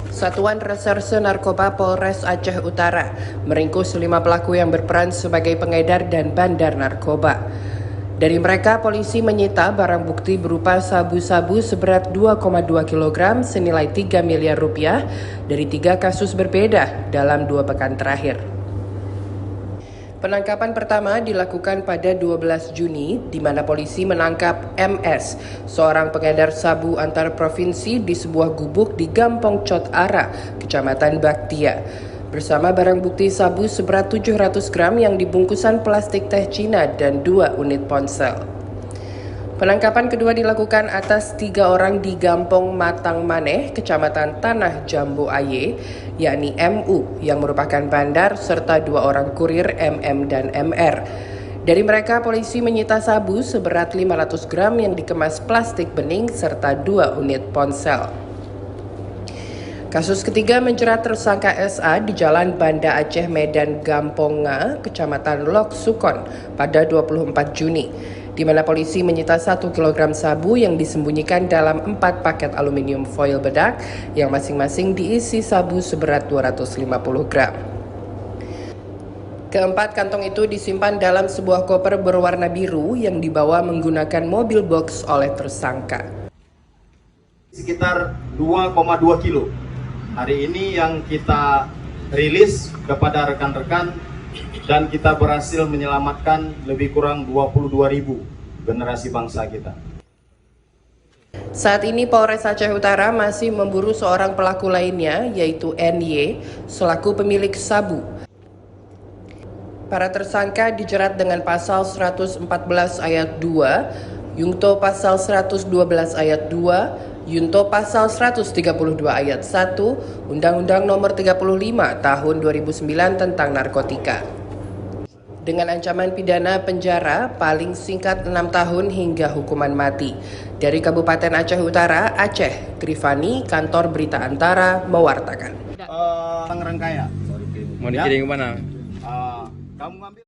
Satuan Reserse Narkoba Polres Aceh Utara meringkus 5 pelaku yang berperan sebagai pengedar dan bandar narkoba. Dari mereka, polisi menyita barang bukti berupa sabu-sabu seberat 2,2 kg senilai 3 miliar rupiah dari 3 kasus berbeda dalam 2 pekan terakhir. Penangkapan pertama dilakukan pada 12 Juni, di mana polisi menangkap MS, seorang pengedar sabu antar provinsi di sebuah gubuk di Gampong Cot Ara, Kecamatan Baktia, bersama barang bukti sabu seberat 700 gram yang dibungkusan plastik teh Cina dan 2 unit ponsel. Penangkapan kedua dilakukan atas 3 orang di Gampong Matang Maneh, Kecamatan Tanah Jambu Aye, yakni MU yang merupakan bandar serta 2 orang kurir MM dan MR. Dari mereka, polisi menyita sabu seberat 500 gram yang dikemas plastik bening serta 2 unit ponsel. Kasus ketiga menjerat tersangka SA di Jalan Banda Aceh Medan Gamponga, Kecamatan Lok Sukon pada 24 Juni, di mana polisi menyita 1 kg sabu yang disembunyikan dalam 4 paket aluminium foil bedak yang masing-masing diisi sabu seberat 250 gram. Keempat kantong itu disimpan dalam sebuah koper berwarna biru yang dibawa menggunakan mobil box oleh tersangka. Sekitar 2,2 kilo. Hari ini yang kita rilis kepada rekan-rekan dan kita berhasil menyelamatkan lebih kurang 22.000 generasi bangsa kita. Saat ini Polres Aceh Utara masih memburu seorang pelaku lainnya, yaitu NY, selaku pemilik sabu. Para tersangka dijerat dengan pasal 114 ayat 2, Yungto pasal 112 ayat 2, Yunto pasal 132 ayat 1, Undang-Undang Nomor 35 Tahun 2009 tentang narkotika. Dengan ancaman pidana penjara paling singkat 6 tahun hingga hukuman mati. Dari Kabupaten Aceh Utara, Aceh, Trifani, Kantor Berita Antara mewartakan. Rangkaya. Mau dikirim ke mana? Kamu ngambil